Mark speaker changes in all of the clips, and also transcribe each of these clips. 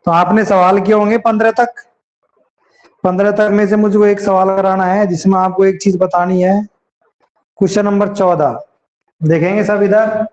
Speaker 1: तो आपने सवाल किए होंगे 15 तक। 15 तक में से मुझको एक सवाल कराना है जिसमें आपको एक चीज बतानी है। क्वेश्चन नंबर 14 देखेंगे सब इधर।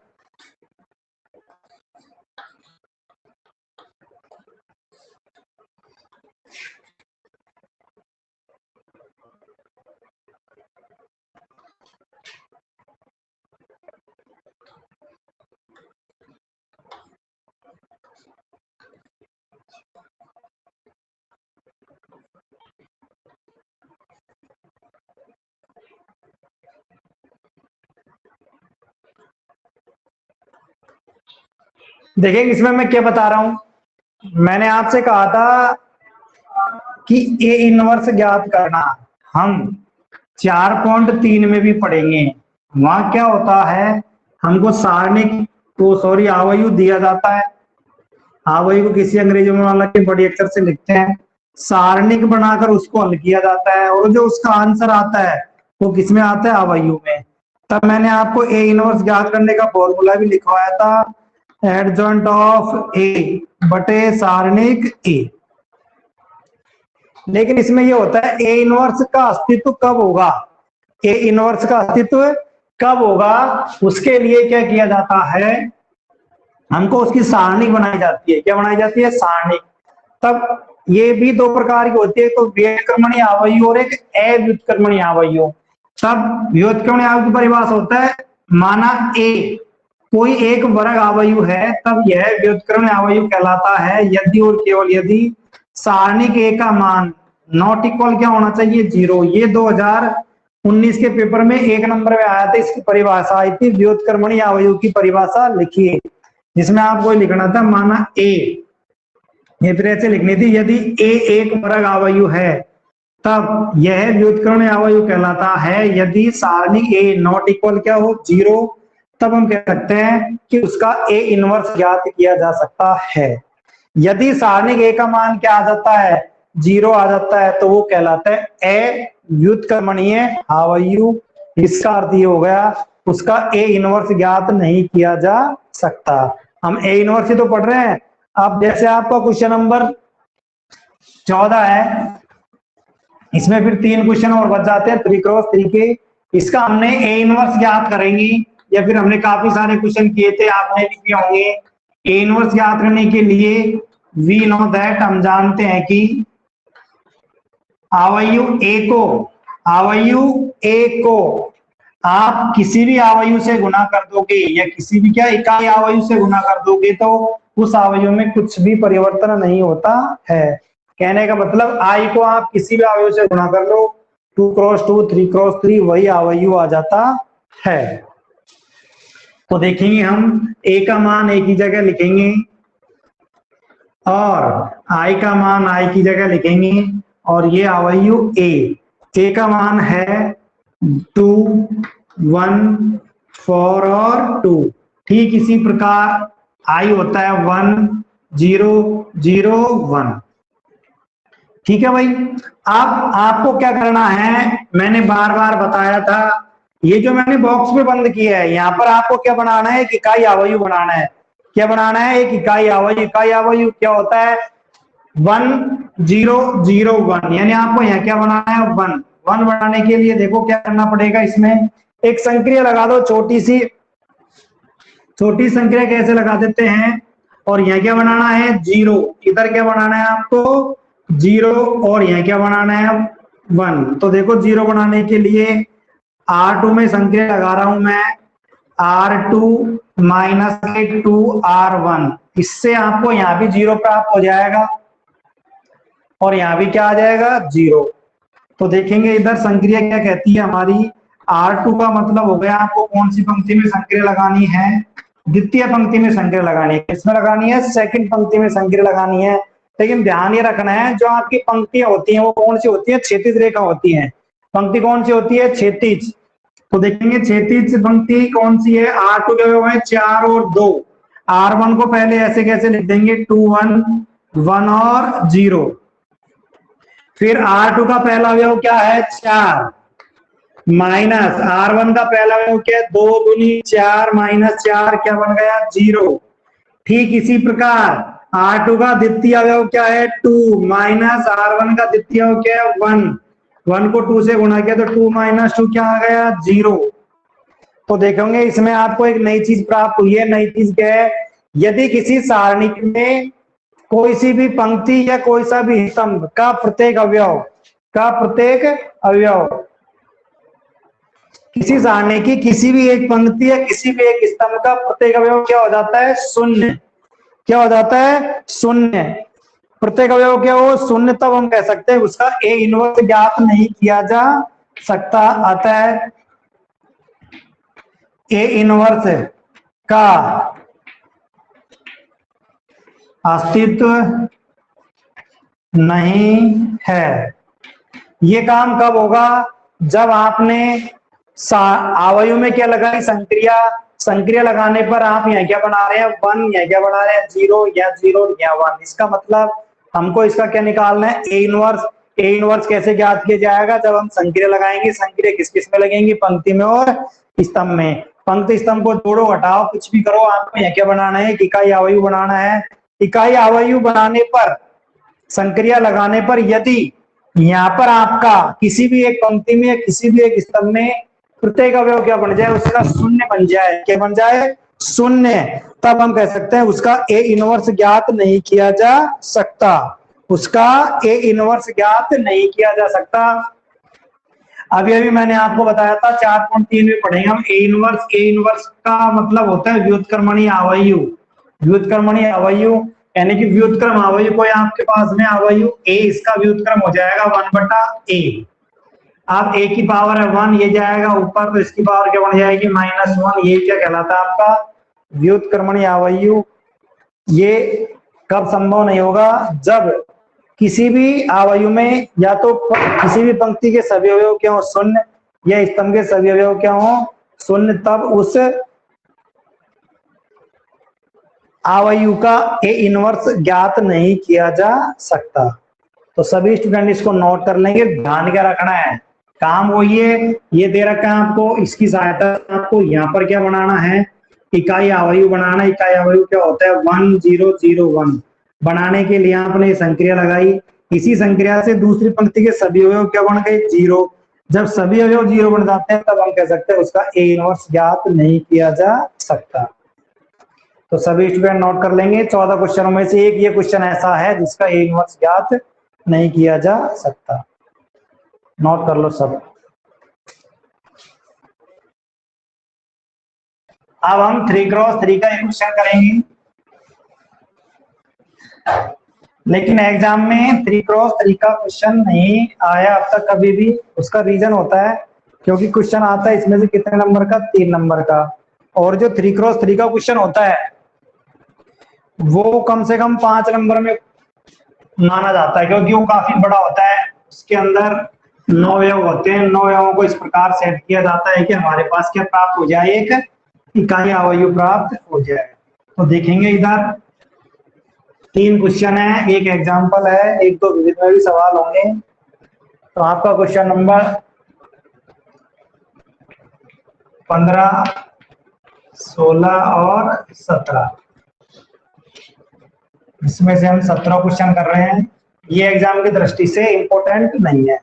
Speaker 1: देखिए इसमें मैं क्या बता रहा हूं। मैंने आपसे कहा था कि ए इनवर्स ज्ञात करना। हम 4.3 में भी पढ़ेंगे। वहां क्या होता है, हमको सारणिक तो सॉरी आवर्त दिया जाता है। आवर्त को किसी अंग्रेजी में हालांकि बड़ी अक्षर से लिखते हैं, सारणिक बनाकर उसको हल किया जाता है और जो उसका आंसर आता है वो किसमें आता है, आवर्त में। तब मैंने आपको ए इनवर्स ज्ञात करने का फॉर्मूला भी लिखवाया था, एडजॉइंट ऑफ ए बटे सारणिक ए। लेकिन इसमें ये होता है ए इनवर्स का अस्तित्व कब होगा, ए इनवर्स का अस्तित्व कब होगा, उसके लिए क्या किया जाता है, हमको उसकी सारणिक बनाई जाती है। क्या बनाई जाती है, सारणिक। तब ये भी दो प्रकार की होती है, तो व्युत्क्रमणीय आवर्त और एक अव्युत्क्रमणीय आवर्त। तब व्युत्क्रमणीय आवर्त की परिभाषा होता है, माना ए कोई एक वर्ग आवर्त है, तब यह व्युत्क्रमणीय आवर्त कहलाता है यदि और केवल यदि सारणिक ए का मान नॉट इक्वल क्या होना चाहिए, 0। ये 2019 के पेपर में 1 नंबर में आया था, इसकी परिभाषा आई थी, व्युत्क्रमणीय आवर्त की परिभाषा लिखिए, जिसमें आपको लिखना था माना ए, ये फिर ऐसे लिखनी थी, यदि ए एक वर्ग आवर्त है तब यह व्युत्क्रमणीय आवर्त कहलाता है यदि सारणिक ए नॉट इक्वल क्या हो, 0। तब हम कह सकते हैं कि उसका ए इनवर्स ज्ञात किया जा सकता है। यदि सारणिक ए का मान क्या आ जाता है, 0 आ जाता है, तो वो कहलाता है अव्युत्क्रमणीय आवर्त। इसका अर्थ ये हो गया उसका ए इनवर्स ज्ञात नहीं किया जा सकता। हम ए इनवर्स ही तो पढ़ रहे हैं। अब जैसे आपका क्वेश्चन नंबर 14 है, इसमें फिर 3 क्वेश्चन और बच जाते हैं 3x3 के। इसका हमने ए इनवर्स ज्ञात करेंगे, या फिर हमने काफी सारे क्वेश्चन किए थे, आपने भी किए होंगे। ए इनवर्स ज्ञात करने के लिए वी नो दैट, हम जानते हैं कि आवर्त ए को आप किसी भी आवर्त से गुना कर दोगे, या किसी भी क्या इकाई आवर्त से गुना कर दोगे, तो उस आवर्त में कुछ भी परिवर्तन नहीं होता है। कहने का मतलब आई को आप किसी भी आवर्त से गुना कर लो, 2x2 3x3 वही आवर्त आ जाता है। तो देखेंगे हम ए का मान ए की जगह लिखेंगे और आई का मान आई की जगह लिखेंगे, और ये आवर्त ए का मान है 2 1 4 और 2। ठीक इसी प्रकार आई होता है 1 0 0 1। ठीक है भाई। अब आपको क्या करना है, मैंने बार बार बताया था, ये जो मैंने बॉक्स में बंद किया है, यहाँ पर आपको क्या बनाना है, एक इकाई आवर्त बनाना है। क्या बनाना है, एक इकाई आवर्त। इकाई आवर्त क्या होता है, 1 0 0 1, यानी आपको यहाँ क्या बनाना है, 1 1 बनाने के लिए देखो क्या करना पड़ेगा, इसमें एक संक्रिया लगा दो, छोटी संक्रिया कैसे लगा देते हैं। और यहाँ क्या बनाना है, 0, इधर क्या बनाना है आपको, 0, और यहाँ क्या बनाना है, 1। तो देखो 0 बनाने के लिए R2 में संक्रिया लगा रहा हूं मैं, R2 माइनस 2 R1, इससे आपको यहाँ भी 0 प्राप्त हो जाएगा और यहाँ भी क्या आ जाएगा, 0। तो देखेंगे इधर संक्रिया क्या कहती है हमारी, R2 का मतलब हो गया आपको कौन सी पंक्ति में संक्रिया लगानी है, द्वितीय पंक्ति में संक्रिया लगानी है। किसमें लगानी है, सेकंड पंक्ति में संक्रिया लगानी है। लेकिन ध्यान ये रखना है, जो आपकी पंक्तियां होती हैं वो कौन सी होती है, क्षैतिज रेखा होती है। पंक्ति कौन सी होती है, क्षैतिज। तो देखेंगे क्षैतिज पंक्ति कौन सी है, R2 के हुए हैं 4 और 2। R1 को पहले ऐसे कैसे लिख देंगे, 2 1 1 और 0। फिर R2 का पहला अवयव क्या है, 4, माइनस R1 का पहला अवयव क्या है, 2 दूनी 4 माइनस 4 क्या बन गया, 0। ठीक इसी प्रकार R2 का द्वितीय अवयव क्या है 2 माइनस R1 का द्वितीय अवयव क्या है 1, 1 को 2 से गुणा किया तो 2 माइनस 2 क्या आ गया 0। तो देखेंगे इसमें आपको एक नई चीज प्राप्त हुई है। नई चीज क्या है, यदि किसी सारणी में कोई सी भी पंक्ति या कोई सा भी स्तंभ का प्रत्येक अवयव किसी सारणी की किसी भी एक पंक्ति या किसी भी एक स्तंभ का प्रत्येक अवयव क्या हो जाता है शून्य, क्या हो जाता है शून्य, प्रत्येक अवयव क्या हो शून्य, तब हम कह सकते हैं उसका ए इनवर्स ज्ञात नहीं किया जा सकता। अतः ए इनवर्स का अस्तित्व नहीं है। ये काम कब होगा, जब आपने अवयव में क्या लगाई संक्रिया, संक्रिया लगाने पर आप यहाँ क्या बना रहे हैं 1, यहाँ क्या बना रहे हैं 0, या 0 या 1। इसका मतलब हमको इसका क्या निकालना है ए इनवर्स। ए इनवर्स कैसे ज्ञात किया जाएगा, जब हम संक्रिया लगाएंगे। संक्रिया किस किस में लगेंगी, पंक्ति में और स्तंभ में। पंक्ति स्तंभ को जोड़ो घटाओ कुछ भी करो, आपको यहाँ क्या बनाना है इकाई अवयव बनाना है। इकाई अवयव बनाने पर संक्रिया लगाने पर यदि यहाँ पर आपका किसी भी एक पंक्ति में किसी भी एक स्तंभ में प्रत्येक अवयव क्या बन जाए उसका शून्य बन जाए, क्या बन जाए शून्य, तब हम कह सकते हैं उसका ए इनवर्स ज्ञात नहीं किया जा सकता, उसका ए इनवर्स ज्ञात नहीं किया जा सकता। अभी अभी मैंने आपको बताया था 4.3 में पढ़ेंगे हम ए इनवर्स। ए इनवर्स का मतलब होता है व्युत्क्रमणीय अवयव। व्युत्क्रमणीय अवयव यानी कि व्युत्क्रम अवयव कोई आपके पास में अवयव ए, इसका व्युत्क्रम हो जाएगा 1/a। आप a की पावर है 1, ये जाएगा ऊपर तो इसकी पावर क्या बन जाएगी -1। ये क्या कहलाता है आपका व्युत्क्रमणीय अवयव। ये कब संभव नहीं होगा, जब किसी भी अवयव में या तो किसी भी पंक्ति के सभी अवयव क्या हो शून्य या स्तंभ के सभी अवयव क्या हो शून्य, तब उस अवयव का ए इनवर्स ज्ञात नहीं किया जा सकता। तो सभी स्टूडेंट इसको नोट कर लेंगे, ध्यान क्या रखना है। काम वो ये दे रखा है आपको, इसकी सहायता आपको यहाँ पर क्या बनाना है इकाई अवयव बनाना। इकाई अवयव क्या होता है 1 0 0 1। बनाने के लिए आपने संक्रिया लगाई, इसी संक्रिया से दूसरी पंक्ति के सभी अवयव क्या बन गए 0। जब सभी अवयव 0 बन जाते हैं तब हम कह सकते हैं उसका ए इनवर्स ज्ञात नहीं किया जा सकता। तो सभी स्टूडेंट नोट कर लेंगे। 14 क्वेश्चनों में से एक ये क्वेश्चन ऐसा है जिसका ए इनवर्स ज्ञात नहीं किया जा सकता। नोट कर लो सब। अब हम 3x3 का एक क्वेश्चन करेंगे, लेकिन एग्जाम में 3x3 का क्वेश्चन नहीं आया अब तक कभी भी। उसका रीजन होता है क्योंकि क्वेश्चन आता है इसमें से कितने नंबर का 3 नंबर का, और जो 3x3 का क्वेश्चन होता है वो कम से कम 5 नंबर में माना जाता है, क्योंकि वो काफी बड़ा होता है। उसके अंदर 9 अवयव होते हैं। 9 अवयवों को इस प्रकार सेट किया जाता है कि हमारे पास क्या प्राप्त हो जाए एक इकाई अवयव प्राप्त हो जाए। तो देखेंगे इधर 3 क्वेश्चन है, एक एग्जाम्पल है, एक दो विविध में भी सवाल होंगे। तो आपका क्वेश्चन नंबर 15 16 और 17, इसमें से हम 17 क्वेश्चन कर रहे हैं। ये एग्जाम की दृष्टि से इंपॉर्टेंट नहीं है।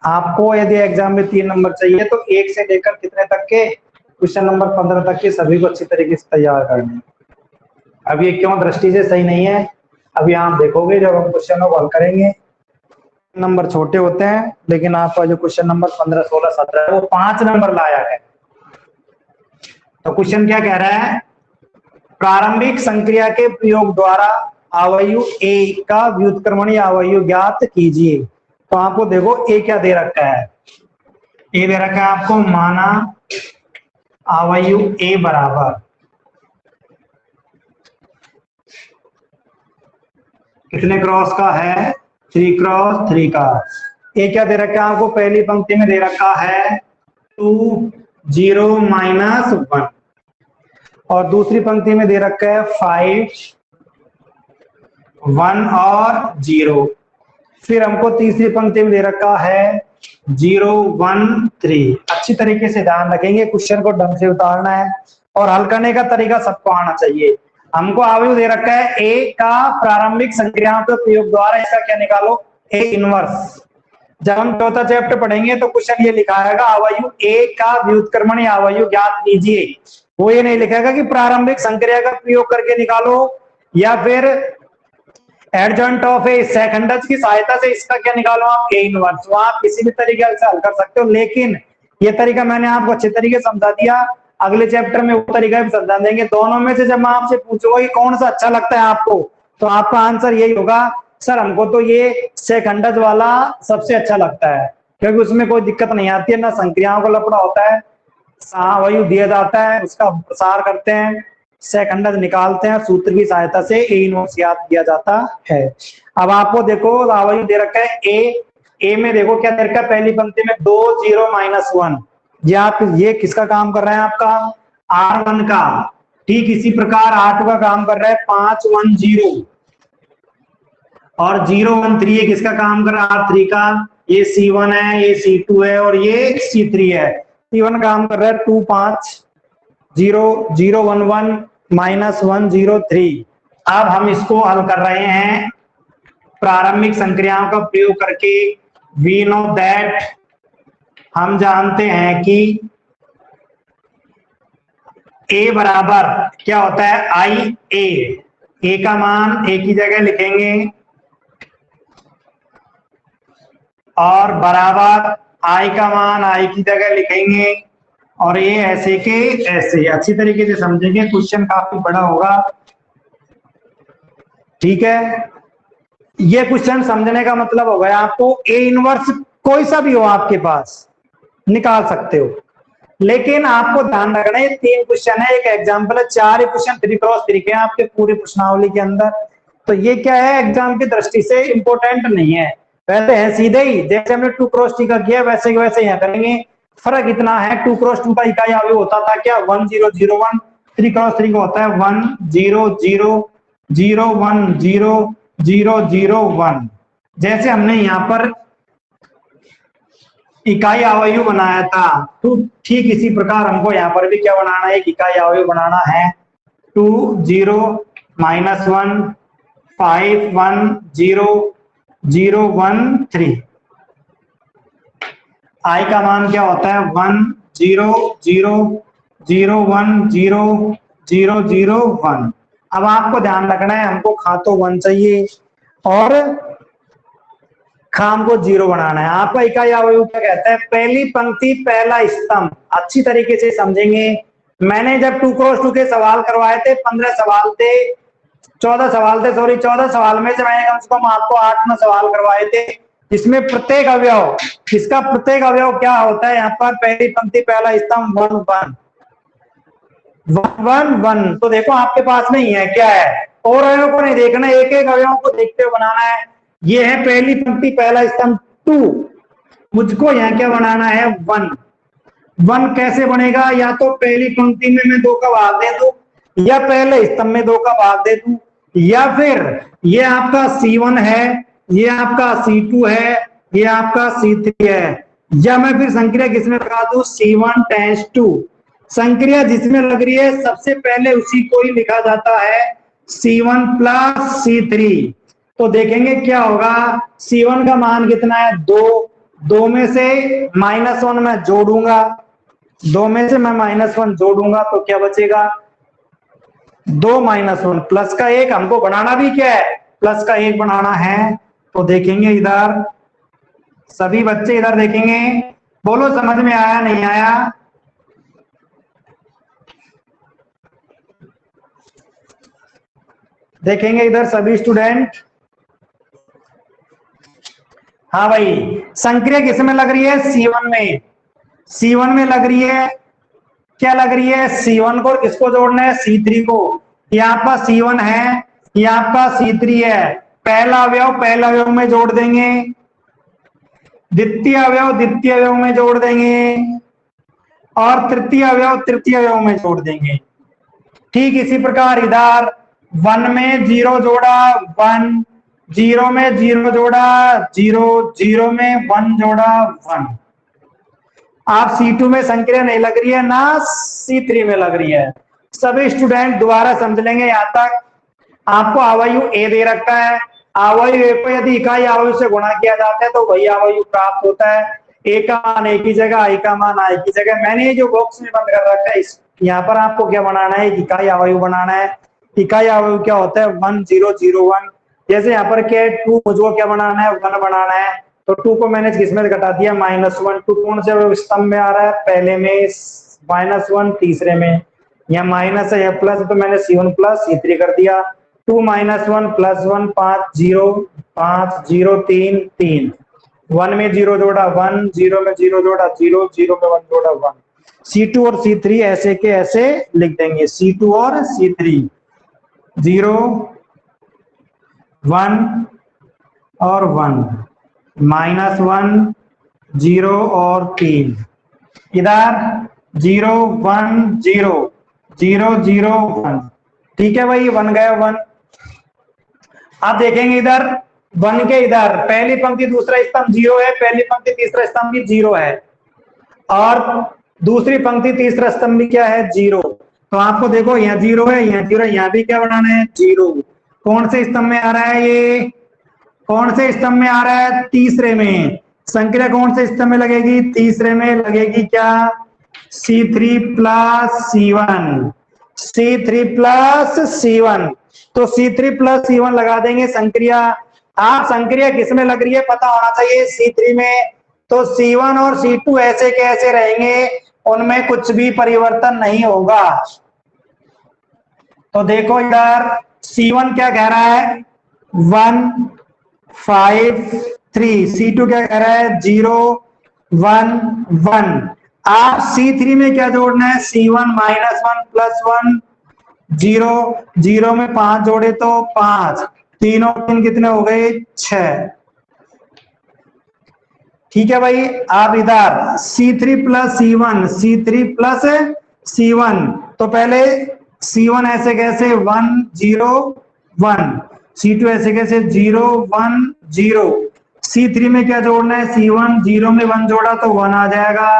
Speaker 1: आपको यदि एग्जाम में 3 नंबर चाहिए तो 1 से लेकर कितने तक के क्वेश्चन नंबर 15 तक के सभी को अच्छी तरीके से तैयार करने। अब ये क्यों दृष्टि से सही नहीं है, अभी आप देखोगे जब हम क्वेश्चन को हल करेंगे। नंबर छोटे होते हैं, लेकिन आपका जो क्वेश्चन नंबर 15 16 17 है वो 5 नंबर लाया है। तो क्वेश्चन क्या कह रहा है, प्रारंभिक संक्रिया के प्रयोग द्वारा अवयव ए का व्युत्क्रमणीय अवयव ज्ञात कीजिए। तो आपको देखो ए क्या दे रखा है, ए दे रखा है आपको माना अवयव ए बराबर कितने क्रॉस का है 3x3 का। ए क्या दे रखा है आपको, पहली पंक्ति में दे रखा है 2 0 -1, और दूसरी पंक्ति में दे रखा है 5 1 और 0। फिर हमको तीसरी पंक्ति में दे रखा है 0 1 3। अच्छी तरीके से ध्यान रखेंगे, क्वेश्चन को ढंग से उतारना है और हल करने का तरीका सबको आना चाहिए। हमको अवयव दे रखा है ए का प्रारंभिक संक्रियाओं के प्रयोग द्वारा इसका क्या निकालो, ए इनवर्स। जब हम चौथा चैप्टर पढ़ेंगे तो क्वेश्चन ये लिखा है अवयव ए का व्युत्क्रमणीय अवयव ज्ञात कीजिए। वो ये नहीं लिखेगा कि प्रारंभिक संक्रिया का प्रयोग करके निकालो या फिर एडजॉइंट ऑफ ए सेकंडज की सहायता से इसका क्या निकालो आप, ए इनवर्स। वहां आप किसी भी तरीके से हल कर सकते हो, लेकिन ये तरीका मैंने आपको अच्छे तरीके से समझा दिया। अगले चैप्टर में वो तरीका भी समझा देंगे। दोनों में से जब मैं आपसे पूछूंगा कि कौन सा अच्छा लगता है आपको, तो आपका आंसर यही होगा, सर हमको तो ये सेकंडज वाला सबसे अच्छा लगता है, क्योंकि उसमें कोई दिक्कत नहीं आती है, ना संक्रियाओं का लफड़ा होता है, अवयव दिया जाता है, उसका प्रसार करते हैं, सेकंडज निकालते हैं, सूत्र की सहायता से ए इनवर्स याद किया जाता है। अब आपको देखो अवयव दे रखा है ए में देखो क्या दे रखा है, पहली पंक्ति में 2 0 -1। ये किसका काम कर रहे हैं, आपका R1 का। ठीक इसी प्रकार R2 का काम कर रहा है 5 1 0 और 0 1 3 किसका काम कर रहा है, R3 का। ये C1 है, ये C2 है और ये C3 है। C1 काम कर रहा है 2 5 0 0 1 1 -1 0 3। अब हम इसको हल कर रहे हैं प्रारंभिक संक्रियाओं का प्रयोग करके। वी नो दैट, हम जानते हैं कि ए बराबर क्या होता है, आई ए का मान ए की जगह लिखेंगे और बराबर आई का मान आई की जगह लिखेंगे और ये ऐसे के ऐसे। अच्छी तरीके से समझेंगे, क्वेश्चन काफी बड़ा होगा। ठीक है, ये क्वेश्चन समझने का मतलब हो गया आपको ए इनवर्स कोई सा भी हो आपके पास निकाल सकते हो, लेकिन आपको ध्यान रखना है 3 क्वेश्चन है, एक एग्जाम्पल है, 4 क्वेश्चन 3x3 के आपके पूरी प्रश्नावली के अंदर। तो ये क्या है, एग्जाम की दृष्टि से इंपॉर्टेंट नहीं है, वैसे है सीधे ही, जैसे हमने 2x2 का किया वैसे वैसे यहाँ करेंगे। फर्क इतना है 2x2 का इकाई अवयव होता था क्या, 1 0 0 1। 3x3 का होता है 1 0 0 0 1 0 0 0 1। जैसे हमने यहाँ पर इकाई अवयव बनाया था, तो ठीक इसी प्रकार हमको यहाँ पर भी क्या बनाना है, एक इकाई अवयव बनाना है। 2 0 -1 5 1 0 0 1 3। आई का मान क्या होता है, 1 0 0 0 1 0 0 0 1। अब आपको ध्यान रखना है, हमको खा तो 1 चाहिए और खाम को 0 बनाना है। आपका इकाई अवयव क्या कहता है, पहली पंक्ति पहला स्तंभ। अच्छी तरीके से समझेंगे, मैंने जब 2x2 के सवाल करवाए थे, 15 सवाल थे, 14 सवाल थे, सॉरी 14 सवाल में से मैंने कम से कम आपको 8-9 सवाल करवाए थे, जिसमें प्रत्येक अवयव, इसका प्रत्येक अवयव क्या होता है, यहाँ पर पहली पंक्ति पहला स्तंभ 1 1 1 1। तो देखो आपके पास नहीं है, क्या है, और अवयव को नहीं देखना, एक एक अवयव को देखते हुए बनाना है। ये है पहली पंक्ति पहला स्तंभ 2, मुझको यहाँ क्या बनाना है, 1 1। कैसे बनेगा, या तो पहली पंक्ति में मैं 2 का भाग दे दूं, या पहले स्तंभ में 2 का भाग दे दूं, या फिर ये आपका C1 है, ये आपका C2 है, ये आपका C3 है, या मैं फिर संक्रिया किसमें लगा दूं, C1 टेंस 2। संक्रिया जिसमें लग रही है सबसे पहले उसी को ही लिखा जाता है C1 + C3। तो देखेंगे क्या होगा, C1 का मान कितना है, 2। 2 में से -1 मैं जोड़ूंगा, 2 में से मैं -1 जोड़ूंगा तो क्या बचेगा, 2 -1 प्लस का 1। हमको बनाना भी क्या है, प्लस का 1 बनाना है। तो देखेंगे इधर, सभी बच्चे इधर देखेंगे, बोलो समझ में आया नहीं आया। देखेंगे इधर सभी स्टूडेंट, हाँ भाई, संक्रिया किसमें लग रही है, C1 में। C1 में लग रही है, क्या लग रही है, C1 को, किसको जोड़ना है, C3 को। ये आपका C1 है, ये आपका C3 है। पहला अवयव में जोड़ देंगे, द्वितीय अवयव में जोड़ देंगे और तृतीय अवयव में जोड़ देंगे। ठीक इसी प्रकार इधर 1 में 0 जोड़ा 1, 0 में 0 जोड़ा 0, 0 में 1 जोड़ा 1। आप C2 में संक्रिया नहीं लग रही है, ना C3 में लग रही है। सभी स्टूडेंट दोबारा समझ लेंगे यहाँ तक। आपको आवायु ए दे रखा है, आवायु ए को यदि इकाई आवायु से गुणा किया जाता है तो वही आवायु प्राप्त होता है। ए का मान एक ही जगह, आई का मान आई की जगह। मैंने ये जो बॉक्स में बंद कर रखा है इस यहाँ पर आपको क्या बनाना है, इकाई आवायु बनाना है। इकाई आवायु क्या होता है, 1 0 0 1। जैसे यहाँ पर क्या है 2, मुझको क्या बनाना है, 1 बनाना है, तो 2 को मैंने किसमें घटा दिया, -1। 2 कौन से स्तंभ में आ रहा है, पहले में, -1 तीसरे में। यहाँ माइनस है या प्लस, तो मैंने C1 प्लस C3 कर दिया। 2 - 1 + 1 5 0 5 0 3 3। 1 में 0 जोड़ा 1, 0 में 0 जोड़ा 0, 0 में 1 जोड़ा 1। C2 और C3 ऐसे के ऐसे लिख देंगे, C2 और C3, 0 1 और 1, -1 0 और 3। इधर 0 1 0 0 0 1। ठीक है भाई, 1 गया 1। आप देखेंगे इधर 1 के इधर पहली पंक्ति दूसरा स्तंभ 0 है, पहली पंक्ति तीसरा स्तंभ भी 0 है, और दूसरी पंक्ति तीसरा स्तंभ भी क्या है, 0। तो आपको देखो यहाँ 0 है, यहाँ 0 है, यहाँ भी क्या बनाना है, 0। कौन से स्तंभ में आ रहा है, ये कौन से स्तंभ में आ रहा है, तीसरे में। संक्रिया कौन से स्तंभ में लगेगी, तीसरे में लगेगी। क्या, C3 + C1, C3 + C1। तो C3 + C1 लगा देंगे संक्रिया। आप संक्रिया किसमें लग रही है पता होना चाहिए, C3 में। तो C1 और C2 ऐसे कैसे रहेंगे, उनमें कुछ भी परिवर्तन नहीं होगा। तो देखो इधर C1 क्या कह रहा है, 1 5 3। C2 क्या कह रहा है, 0 1 1। आप C3 में क्या जोड़ना है, C1 - 1 + 1, 0 0 में 5 जोड़े तो 5, 3 और 3 कितने हो गए, 6। ठीक है भाई। आप इधर C3 + C1, C3 + C1, तो पहले C1 ऐसे कैसे, 1 0 1। C2 ऐसे कैसे, 0 1 0। C3 में क्या जोड़ना है, C1, 0 में 1 जोड़ा तो 1 आ जाएगा,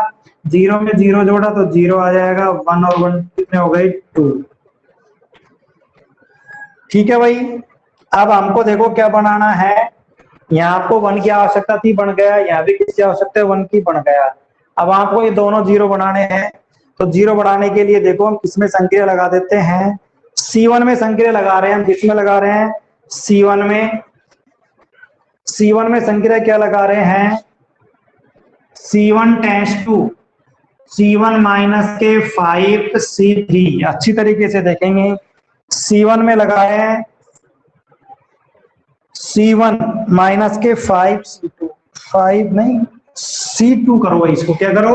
Speaker 1: 0 में 0 जोड़ा तो 0 आ जाएगा, 1 और 1 कितने हो गए, 2। ठीक है भाई। अब हमको देखो क्या बनाना है, यहाँ आपको 1 की आवश्यकता थी, बन गया। यहाँ भी किसकी आवश्यकता है, 1 की, बन गया। अब आपको ये दोनों 0 बनाने हैं, तो 0 बनाने के लिए देखो हम किसमें संक्रिया लगा देते हैं, C1 में संक्रिया लगा रहे हैं हम। किसमें लगा रहे हैं, C1 में। C1 में संक्रिया क्या लगा रहे हैं, C1 tends to C1 - 5 C3। अच्छी तरीके से देखेंगे, C1 में लगाए हैं C1 - 5 C2, 5 नहीं, C2 करो इसको, क्या करो,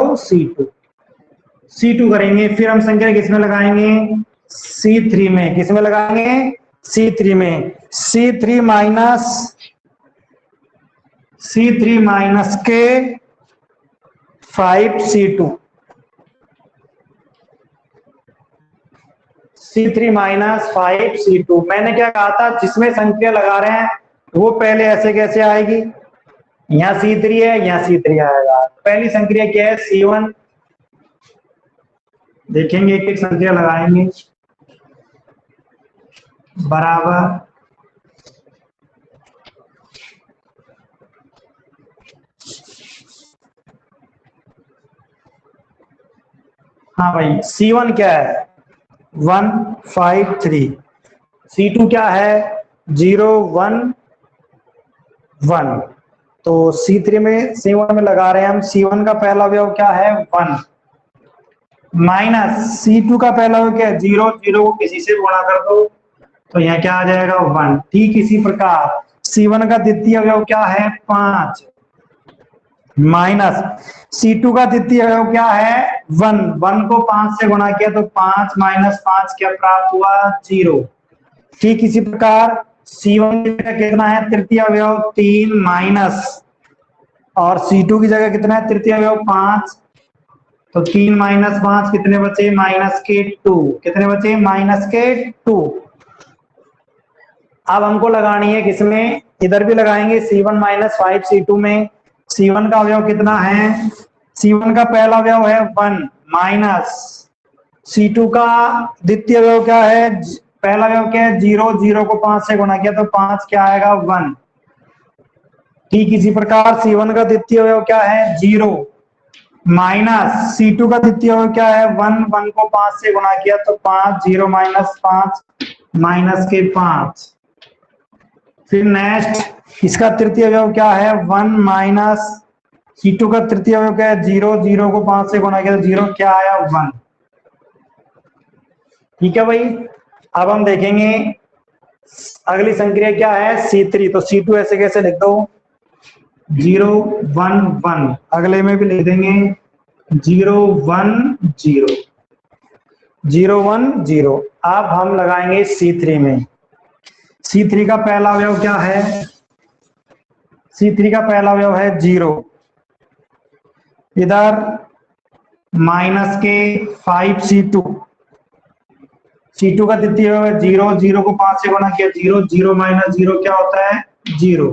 Speaker 1: C2 करेंगे। फिर हम संख्या किसमें लगाएंगे, C3 में। किसमें लगाएंगे, C3 में। C3 - के 5 C2, C3 - 5 C2। मैंने क्या कहा था, जिसमें संख्या लगा रहे हैं वो पहले ऐसे कैसे आएगी, यहाँ C3 है, यहाँ C3 आएगा। पहली संक्रिया क्या है, C1। देखेंगे एक एक संख्या लगाएंगे, बराबर हाँ भाई, C1 क्या है, 1 5 3। C2 क्या है, 0 1 1। तो C3 में, C1 में लगा रहे हैं हम। C1 का पहला अवयव क्या है, 1, माइनस C2 का पहला अवयव क्या है, 0 0 को किसी से गुणा कर दो तो यहाँ क्या आ जाएगा, 1। ठीक इसी प्रकार C1 का द्वितीय अवयव क्या है, 5, माइनस C2 का द्वितीय अवयव क्या है, 1। 1 को 5 से गुणा किया तो 5 - 5 क्या प्राप्त हुआ, 0। ठीक इसी प्रकार C1 की जगह कितना है, तृतीय अवयव 3 माइनस, और C2 की जगह कितना है, तृतीय अवयव 5। तो 3 - 5 कितने बचे, -2। कितने बचे, -2। अब हमको लगानी है किसमें, इधर भी लगाएंगे C1 - 5 C2 में। C1 का अवयव कितना है, C1 का पहला अवयव है 1 माइनस C2 का द्वितीय अवयव क्या है? पहला अवयव क्या है? 0, 0 को 5 से गुणा किया तो 5 क्या आएगा? 1। ठीक इसी प्रकार C1 का द्वितीय अवयव क्या है? 0 माइनस C2 का द्वितीय अवयव क्या है? 1, 1 को 5 से गुणा किया तो 5, 0 माइनस 5 माइनस के 5। फिर नेक्स्ट इसका तृतीय अवयव क्या है? 1 माइनस C2 का तृतीय अवयव क्या है? 0, 0 को 5 से गुणा किया तो 0 क्या आया? 1। ठीक है भाई। अब हम देखेंगे अगली संक्रिया क्या है? C3। तो C2 ऐसे कैसे लिख दो? 0, 1, 1। अगले में भी लिख देंगे 0, 1, 0, 0, 1, 0। अब हम लगाएंगे C3 में। C3 का पहला अवयव क्या है? C3 का पहला अवयव है 0, इधर माइनस के 5C2। C2 का द्वितीय अवयव है 0, 0 को 5 से गुणा किया 0, 0 माइनस 0 क्या होता है? 0।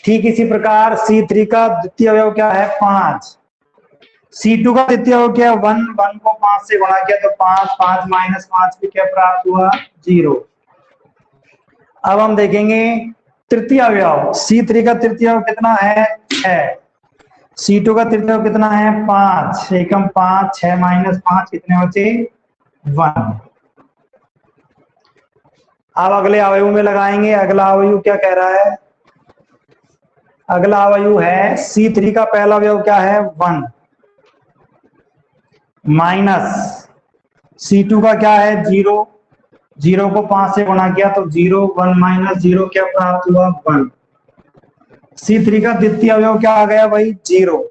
Speaker 1: ठीक इसी प्रकार C3 का द्वितीय अवयव क्या है? 5। C2 का द्वितीय अवयव क्या है? 1, 1 को 5 से गुणा किया तो 5, 5 माइनस 5 भी क्या प्राप्त हुआ? 0। अब हम देखेंगे तृतीय अवयव। C3 का तृतीय अवयव कितना है? 6। C2 का तृतीय अवयव कितना है? 5। एकम 5, 6 माइनस 5 कितने बचे? 1। अब अगले अवयव में लगाएंगे। अगला अवयव क्या कह रहा है? अगला अवयव है C3 का पहला अवयव क्या है? 1 माइनस C2 का क्या है? 0, 0 को 5 से गुणा किया तो 0, 1 माइनस 0 क्या प्राप्त हुआ? 1। C3 का द्वितीय अवयव क्या आ गया भाई? 0।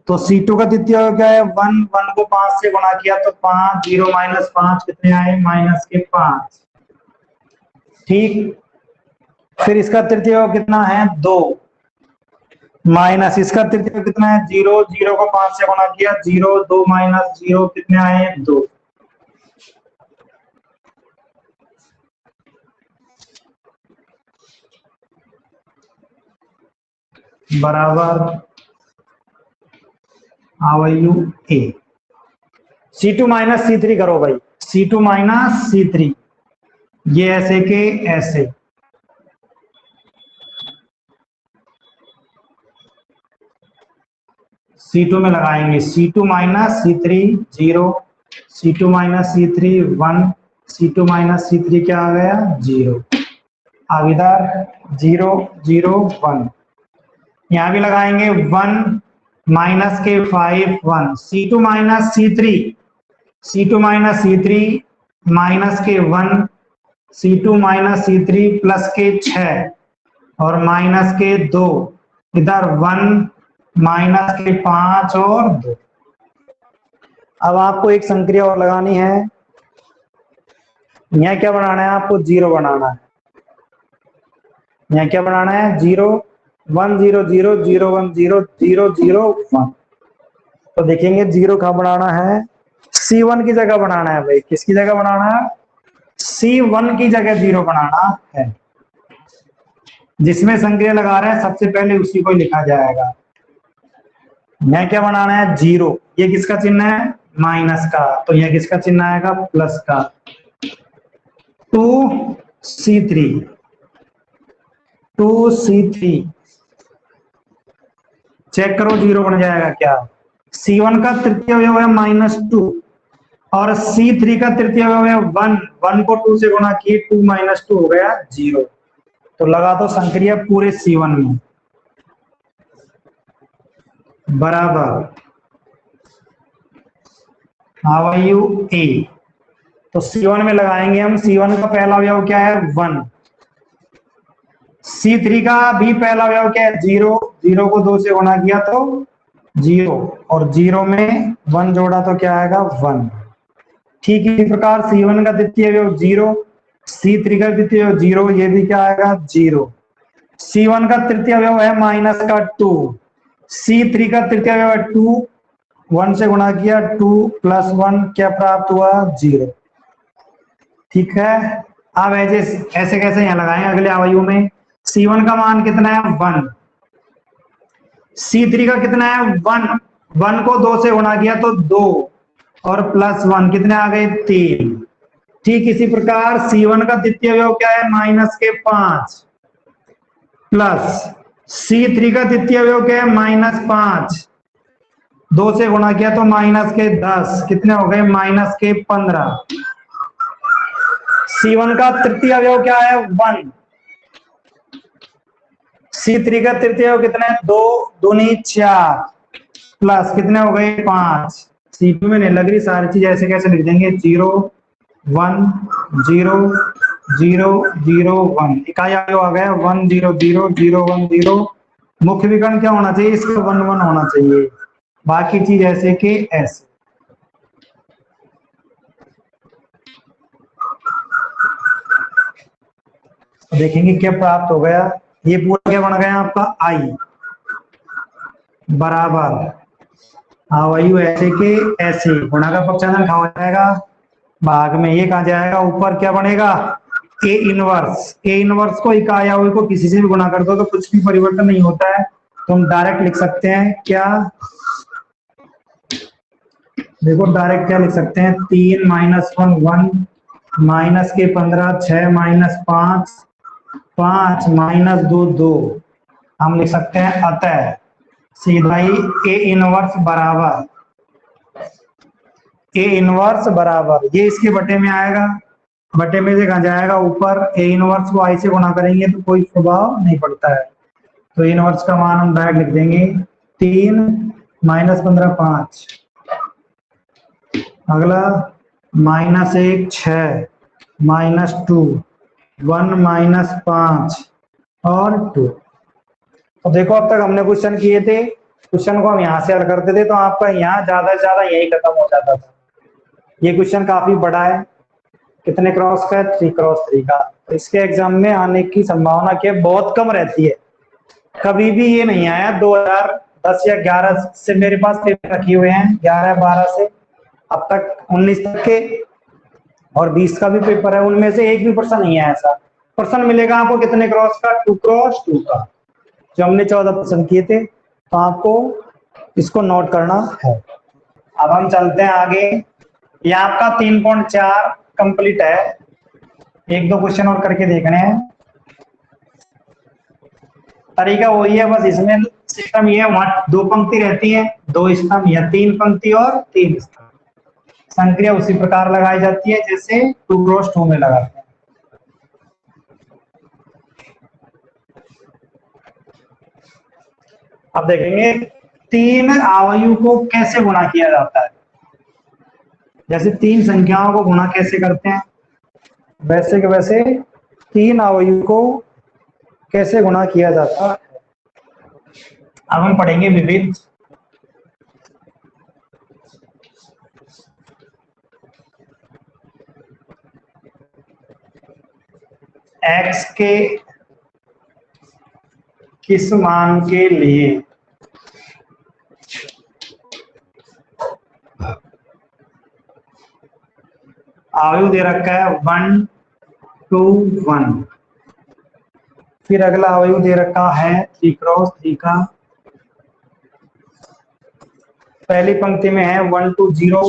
Speaker 1: तो C2 का द्वितीय अवयव क्या है? 1, 1 को 5 से गुणा किया तो 5, 0 माइनस 5 कितने आए? माइनस के 5। ठीक। फिर इसका तृतीय अवयव कितना है? 2 माइनस इसका तृतीय अवयव कितना है? 0, 0 को 5 से गुणा किया 0, 2 माइनस 0 कितने आए? 2। बराबर अवयव ए। C2 माइनस C3 करो भाई। C2 माइनस C3, ये ऐसे के ऐसे। C2 में लगाएंगे C2 minus C3 0, C2 minus C3 1, C2 minus C3 क्या आ गया? 0। अब इधर 0, 0, 1। यहां भी लगाएंगे 1 माइनस के 5 1। C2 minus C3, C2 minus C3 minus के 1, C2 माइनस C3 प्लस के 6 और माइनस के 2। इधर 1 माइनस के 5 और 2। अब आपको एक संक्रिया और लगानी है। यहाँ क्या बनाना है? आपको 0 बनाना है। यहाँ क्या बनाना है? 0, 1, 0, 0, 0, 1, 0, 0, 0, 1। तो देखेंगे 0 कहाँ बनाना है? C1 की जगह बनाना है भाई। किसकी जगह बनाना है? C1 की जगह 0 बनाना है। जिसमें संक्रिया लगा रहे हैं सबसे पहले उसी को लिखा जाएगा। यह क्या बनाना है? 0। ये किसका चिन्ह है? माइनस का। तो यह किसका चिन्ह आएगा? प्लस का। 2C3, 2C3 चेक करो 0 बन जाएगा क्या? C1 का तृतीय अवयव है -2 और C3 का तृतीय अवयव है 1, 1 को 2 से गुणा किए 2 माइनस 2 हो गया 0। तो लगा दो संक्रिया पूरे C1 में। बराबर अवयव ए। तो C1 में लगाएंगे हम। C1 का पहला अवयव क्या है? 1। C3 का भी पहला अवयव क्या है? 0, 0 को 2 से गुणा किया तो 0 और 0 में 1 जोड़ा तो क्या आएगा? 1। ठीक इसी प्रकार C1 का द्वितीय अवयव 0, C3 का द्वितीय अवयव 0, ये भी क्या आएगा? 0। C1 का तृतीय अवयव है माइनस का 2, C3 का तृतीय अवयव है 2, 1 से गुणा किया 2 प्लस 1 क्या प्राप्त हुआ? 0। ठीक है। अब ऐसे कैसे यहाँ लगाएं अगले अवयव में? C1 का मान कितना है? 1। C3 का कितना है? 1। 1 को 2 से गुणा किया तो 2 और +1 कितने आ गए 3। ठीक इसी प्रकार C1 का द्वितीय अवयव क्या है -5 प्लस C3 का द्वितीय अवयव क्या है -5, 2 से गुणा किया तो -10 कितने हो गए -15। C1 का तृतीय अवयव क्या है 1, C3 का तृतीय अवयव कितना है 2 दूनी 4 प्लस कितने हो गए 5। C2 में नहीं लग रही सारी चीज ऐसे कैसे लिख देंगे 0 1 0 0 0 1 इकाई अवयव आ गया 1 0 0 0 1 0। मुख्य विकर्ण क्या होना चाहिए इसका 1 1 होना चाहिए, बाकी चीज ऐसे के ऐसे। देखेंगे क्या प्राप्त हो गया, ये पूरा क्या बन गया आपका I बराबर अवयु ऐसे के ऐसे, गुणा का पक्षांतर कहा जाएगा भाग में, ये कहा जाएगा ऊपर क्या बनेगा A इनवर्स को इकाई अवयव को किसी से भी गुणा कर दो तो कुछ भी परिवर्तन नहीं होता है, तो हम डायरेक्ट लिख सकते हैं क्या, देखो डायरेक्ट क्या लिख सकते हैं 3 -1 1 -15 6 -5 5 -2 2, हम लिख सकते हैं अतः सीधा ही A इनवर्स बराबर ये इसके बटे में आएगा, बटे में से कहा जाएगा ऊपर A इनवर्स को I से गुणा करेंगे तो कोई प्रभाव नहीं पड़ता है, तो इनवर्स का मान हम डायरेक्ट लिख देंगे 3 -15 5, अगला -1 6 -2 1 -5 और 2। तो देखो अब तक हमने क्वेश्चन किए थे, क्वेश्चन को हम यहाँ से हल करते थे तो आपका यहाँ ज्यादा से ज्यादा यही खत्म हो जाता था। ये क्वेश्चन काफी बड़ा है, कितने क्रॉस का है 3 क्रॉस 3 का, तो इसके एग्जाम में आने की संभावना क्या बहुत कम रहती है। कभी भी ये नहीं आया 2010 या 11 से मेरे पास पेपर रखे हुए हैं 11 12 से अब तक 19 तक के और 20 का भी पेपर है, उनमें से एक भी प्रश्न नहीं है ऐसा। प्रश्न मिलेगा आपको कितने क्रॉस का 2 क्रॉस 2 का, जो हमने 14 प्रश्न किए थे, तो आपको इसको नोट करना है। अब हम चलते हैं आगे, ये आपका 3.4 कंप्लीट है, एक दो क्वेश्चन और करके देखने हैं। तरीका वही है, बस इसमें सिस्टम ये है वहां 2 पंक्ति रहती है 2 स्तंभ या 3 पंक्ति और 3 स्तंभ, संक्रिया उसी प्रकार लगाई जाती है जैसे 2 क्रॉस 2 में लगाते हैं। अब देखेंगे 3 आयु को कैसे गुणा किया जाता है, जैसे 3 संख्याओं को गुणा कैसे करते हैं वैसे के वैसे 3 आयु को कैसे गुणा किया जाता है। अब हम पढ़ेंगे विविध x के किस मान के लिए आयु दे रखा है 1 2 1, फिर अगला आयु दे रखा है 3 क्रॉस 3 का, पहली पंक्ति में है 1 2 0,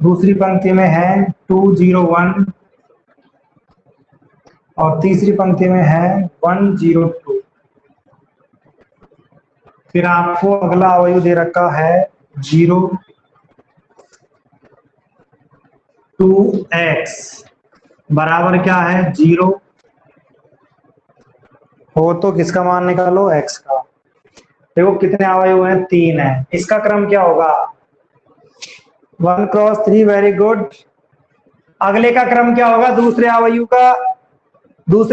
Speaker 1: दूसरी पंक्ति में है 2 0 1 और तीसरी पंक्ति में है 1 0 2। फिर आपको अगला अवयव दे रखा है 0 2x बराबर क्या है 0, हो तो किसका मान निकालो x का। देखो कितने अवयव हैं 3 है, इसका क्रम क्या होगा 1 क्रॉस 3, वेरी गुड। अगले का क्रम क्या होगा दूसरे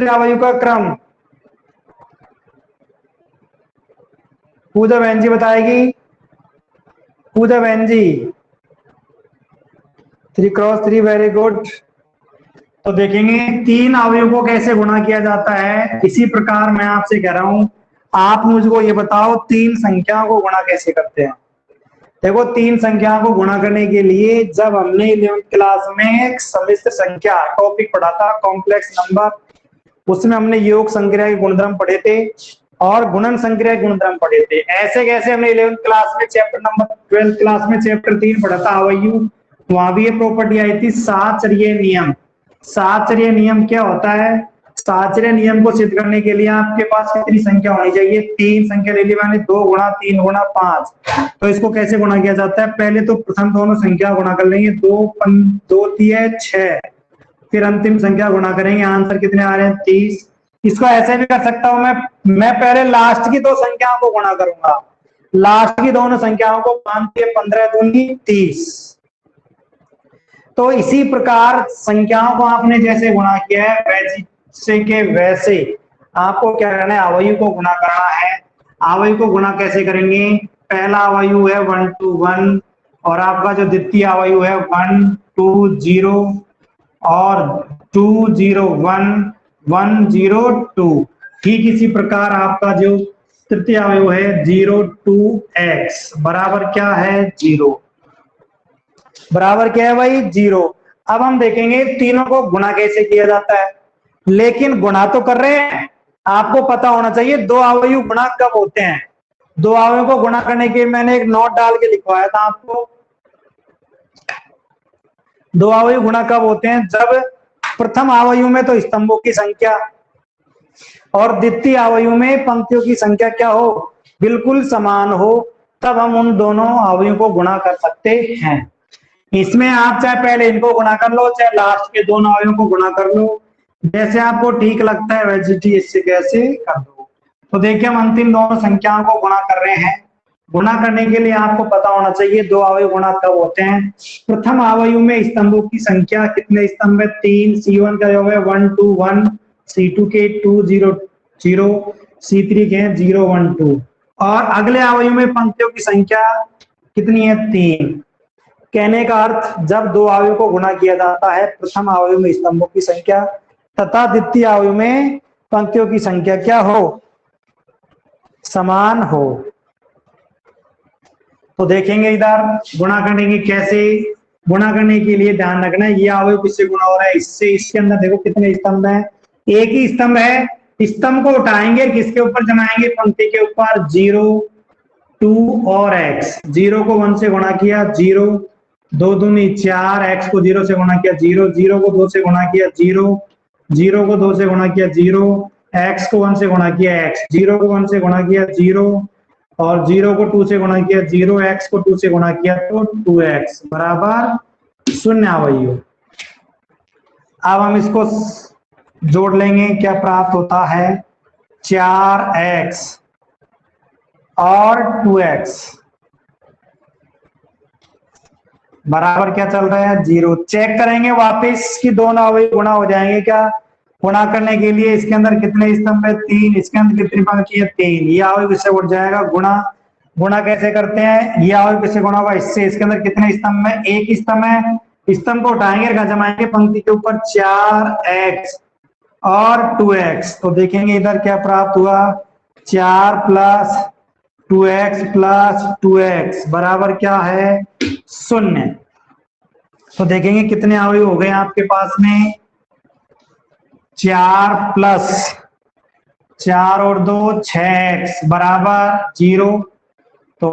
Speaker 1: अवयव का क्रम, पूजा बहन जी बताएगी, पूजा बहन जी 3 क्रॉस 3, वेरी गुड। तो देखेंगे 3 अवयव को कैसे गुणा किया जाता है, इसी प्रकार मैं आपसे कह रहा हूं आप मुझको ये बताओ 3 संख्याओं को गुणा कैसे करते हैं। देखो 3 संख्याओं को गुणा करने के लिए जब हमने 11वीं क्लास में सम्मिश्र संख्या टॉपिक पढ़ा था कॉम्प्लेक्स नंबर, उसमें हमने योग संक्रिया के गुणधर्म पढ़े थे और गुणन संक्रिया गुणधर्म पढ़े थे। ऐसे कैसे हमने 11th क्लास में चैप्टर नंबर 12th क्लास में चैप्टर 3 पढ़ा था अवयु, वहां भी ये प्रॉपर्टी आई थी साहचर्य नियम। साहचर्य नियम क्या होता है? साहचर्य नियम को सिद्ध करने के लिए आपके पास कितनी संख्या होनी चाहिए? 3 संख्या ले ली मैंने, 2 गुणा 3 गुणा 5। तो इसको कैसे गुणा किया जाता है? पहले तो प्रथम दोनों संख्या गुणा कर लेंगे, 2 3 6, फिर अंतिम संख्या गुणा करेंगे, आंसर कितने आ रहे हैं? 30। इसको ऐसे भी कर सकता हूं मैं पहले लास्ट की 2 संख्याओं को गुणा करूंगा, लास्ट की दोनों संख्याओं को 5 के 15 दूनी 30। तो इसी प्रकार संख्याओं को आपने जैसे गुणा किया है वैसे के वैसे आपको क्या करना है? अवयु को गुणा करना है। अवयु को गुणा कैसे करेंगे? पहला अवयु है 1 2 1 और आपका जो द्वितीय अवयु है 1 2 0 और 2 0 1 1 0 2। ठीक इसी प्रकार आपका जो तृतीय अवयव है 0 2 x बराबर क्या है? 0। बराबर क्या है भाई? 0। अब हम देखेंगे तीनों को गुणा कैसे किया जाता है, लेकिन गुणा तो कर रहे हैं, आपको पता होना चाहिए 2 अवयव गुणा कब होते हैं। 2 अवयव को गुणा करने के मैंने एक नोट डाल के लिखवाया था आपको। 2 अवयव गुणा कब होते हैं? जब प्रथम अवयव में तो स्तंभों की संख्या और द्वितीय अवयव में पंक्तियों की संख्या क्या हो? बिल्कुल समान हो, तब हम उन दोनों अवयवों को गुणा कर सकते हैं। इसमें आप चाहे पहले इनको गुणा कर लो, चाहे लास्ट के दोनों अवयवों को गुणा कर लो, जैसे आपको ठीक लगता है वैसे इससे कैसे कर दो। तो देखिए हम अंतिम दोनों संख्याओं को गुणा कर रहे हैं। गुणा करने के लिए आपको पता होना चाहिए 2 अवयव गुणा कब होते हैं। प्रथम अवयव में स्तंभों की संख्या कितने स्तंभ है? 3। C1 का योग है 1 2 1, C2 के 2 0 0, C3 के 0 1 2 और अगले अवयव में पंक्तियों की संख्या कितनी है? 3। कहने का अर्थ जब 2 अवयव को गुणा किया जाता है, प्रथम अवयव में स्तंभों की संख्या तथा द्वितीय अवयव में पंक्तियों की संख्या क्या हो? समान हो। तो देखेंगे इधर गुणा करने की कैसे। गुणा करने के लिए ध्यान रखना है ये अवयव किससे गुणा हो रहा है? इससे। इसके अंदर देखो कितने स्तंभ हैं? एक ही स्तंभ है। स्तंभ को उठाएंगे, किसके ऊपर जमाएंगे? पंक्ति के ऊपर। 0 2 और x। 0 को 1 से गुणा किया 0, 2 दूनी 4, x को 0 से गुणा किया 0, 0 को 2 से गुणा किया 0, 0 को 2 से गुणा किया 0, x को 1 से गुणा किया x, 0 को 1 से गुणा किया 0 और 0 को 2 से गुणा किया 0, x को 2 से गुणा किया तो 2x बराबर 0 अवयव। अब हम इसको जोड़ लेंगे, क्या प्राप्त होता है? 4x और 2x बराबर क्या चल रहा है? 0। चेक करेंगे वापस कि दोनों अवयव गुणा हो जाएंगे क्या। गुणा करने के लिए इसके अंदर कितने स्तंभ है? 3। इसके अंदर कितनी पंक्ति है? 3। ये अवयव इससे उठ जाएगा। गुणा गुणा कैसे करते हैं? ये अवयव किससे गुणा होगा? इससे। इसके अंदर कितने स्तंभ है? एक स्तंभ है। स्तंभ को उठाएंगे, जमाएंगे पंक्ति के ऊपर 4x और 2x। तो देखेंगे इधर क्या प्राप्त हुआ? 4 प्लस 2x प्लस 2x बराबर क्या है? 0। तो देखेंगे कितने अवयव हो गए आपके पास में? 4 प्लस 4 और 2 6x बराबर 0। तो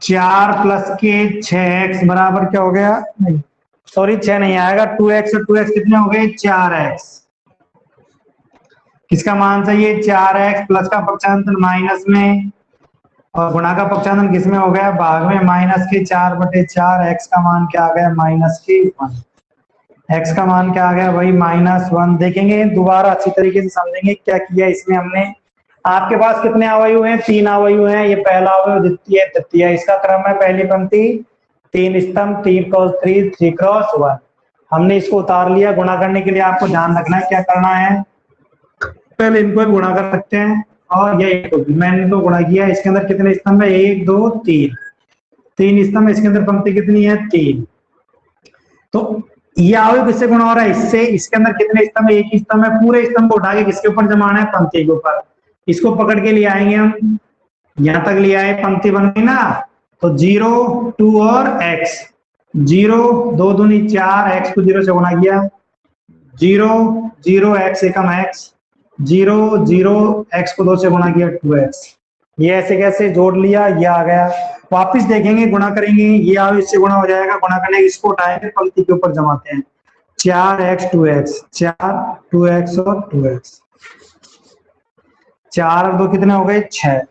Speaker 1: 4 प्लस के 6x बराबर क्या हो गया? नहीं सॉरी 6 नहीं आएगा, 2x और 2x कितने हो गए? 4x। किसका मान चाहिए? 4x। प्लस का पक्षांतर माइनस में और गुणा का पक्षांतर किसमें हो गया? भाग में। माइनस के 4/4। x का मान क्या आ गया? माइनस के 1। x का मान क्या आ गया भाई? -1। देखेंगे दोबारा अच्छी तरीके से समझेंगे क्या किया इसमें हमने। आपके पास कितने अवयव हैं? 3 अवयव हैं। ये पहला अवयव, द्वितीय, तृतीय। इसका क्रम है पहली पंक्ति 3 स्तंभ 3 क्रॉस 3 3 क्रॉस 1। हमने इसको उतार लिया। गुणा करने के लिए आपको ध्यान रखना है क्या करना है? पहले इनको भी गुणा कर सकते हैं और ये मैंने इनको गुणा किया। इसके अंदर कितने स्तंभ है? 1 2 3। 3 स्तंभ। इसके अंदर पंक्ति कितनी है? 3। तो ये अवयव किससे गुणा हो रहा है? इससे। इसके अंदर कितने स्तंभ है? एक ही स्तंभ है। पूरे स्तंभ को उठा के किसके ऊपर जमाना है? पंक्ति के ऊपर। इसको पकड़ के ले आएंगे हम, यहां तक ले आए, पंक्ति बन गई ना। तो 0 2 और x। 0 2 दूनी 4, x को 0 से गुणा किया 0 0 x एकम x 0 0 x को 2 से गुणा किया 2x। ये ऐसे कैसे जोड़ लिया, ये आ गया। वापिस देखेंगे, गुणा करेंगे, ये आ इससे गुणा हो जाएगा, गुणा करने इसको उठाएंगे, पंक्ति के ऊपर जमाते हैं। 4x 2x, 4 2x और 2x, 4 और 2 कितने हो गए 6,